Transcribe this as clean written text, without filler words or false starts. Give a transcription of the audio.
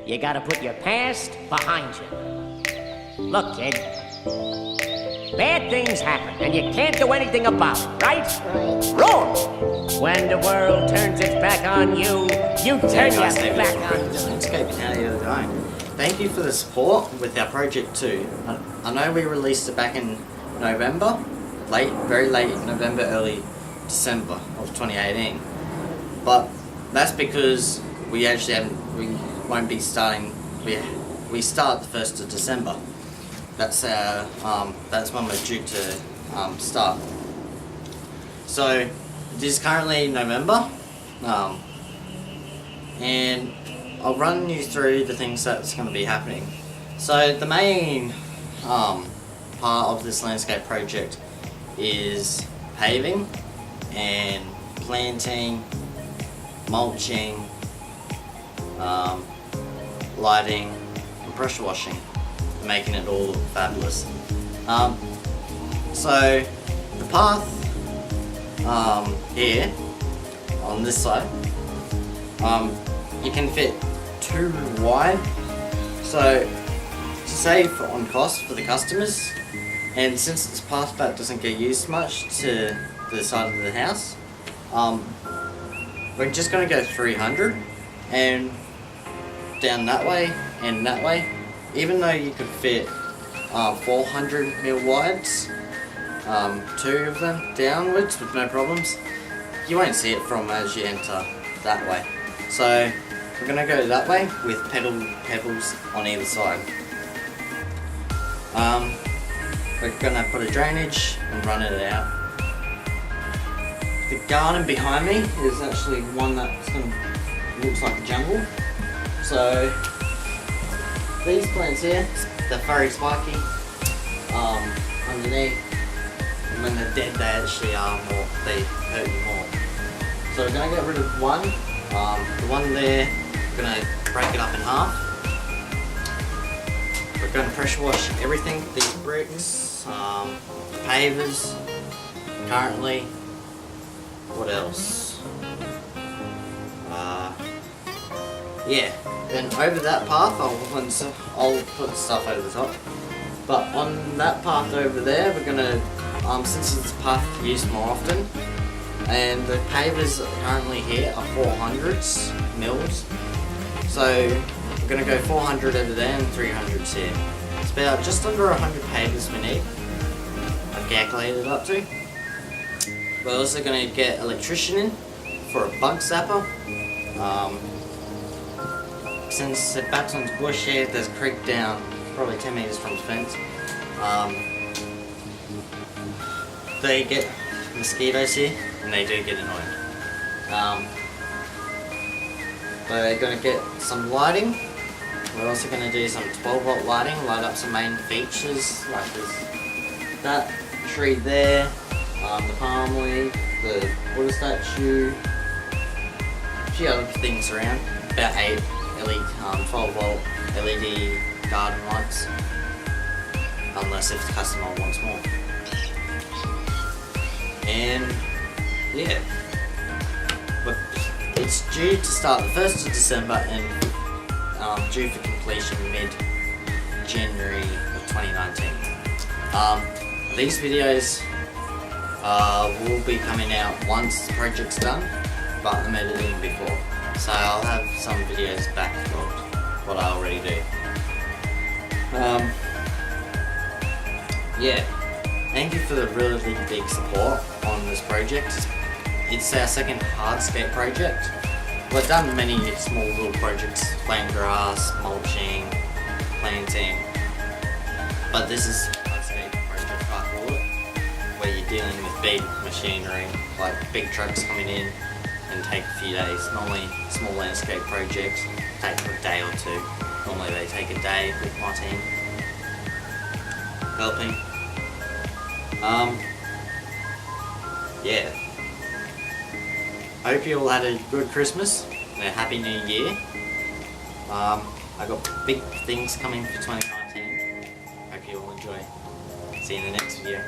You gotta put your past behind you. Look, kid. Bad things happen, and you can't do anything about it, right? Right. Wrong! When the world turns its back on you, you turn your back on Ratcliff Landscaping. How are you going? Thank you for the support with our project too. I know we released it back in November, very late November, early December of 2018. But that's because we won't be starting. We start the 1st of December. That's when we're due to start. So it is currently November, and I'll run you through the things that's going to be happening. So the main part of this landscape project is paving and planting, mulching, lighting, and pressure washing, making it all look fabulous. So the path here on this side, you can fit 2 wide, so to save on cost for the customers, and since this path back doesn't get used much to the side of the house, we're just going to go 300 and down that way and that way. Even though you could fit 400mm wides, 2 of them downwards with no problems, you won't see it from as you enter that way. So we're going to go that way with pebbles on either side. We're going to put a drainage and run it out. The garden behind me is actually one that's looks like a jungle. So these plants here, they're very spiky underneath, and when they're dead they actually are more, they hurt you more. So we're going to get rid of one. The one there, we're going to break it up in half. We're going to pressure wash everything, these bricks, pavers, currently. What else? Yeah, and over that path I'll put stuff over the top. But on that path over there, we're gonna, since it's a path used more often, and the pavers currently here are 400s mils, so we're gonna go 400 over there and 300s here. It's about just under 100 pavers we need. I've calculated it up to. We're also gonna get electrician in for a bug zapper. Since it backs onto bush here, there's a creek down probably 10 meters from the fence. They get mosquitoes here, and they do get annoying. We're going to get some lighting. We're also going to do some 12-volt lighting, light up some main features like that tree there, the palm leaf, the Buddha statue, a few other things around, about 8 12-volt LED garden lights, unless if the customer wants more. And yeah, but it's due to start the 1st of December and due for completion mid-January of 2019. These videos will be coming out once the project's done, but I'm editing before. So I'll have some videos backlogged, what I already do. Yeah, thank you for the really big support on this project. It's our second hardscape project. We've done many small little projects, playing grass, mulching, planting, but this is hardscape project I call it, where you're dealing with big machinery, like big trucks coming in and take a few days. Normally small landscape projects take a day or 2. Normally they take a day with my team helping. Yeah. Hope you all had a good Christmas and a happy new year. I got big things coming for 2019. Hope you all enjoy. See you in the next video.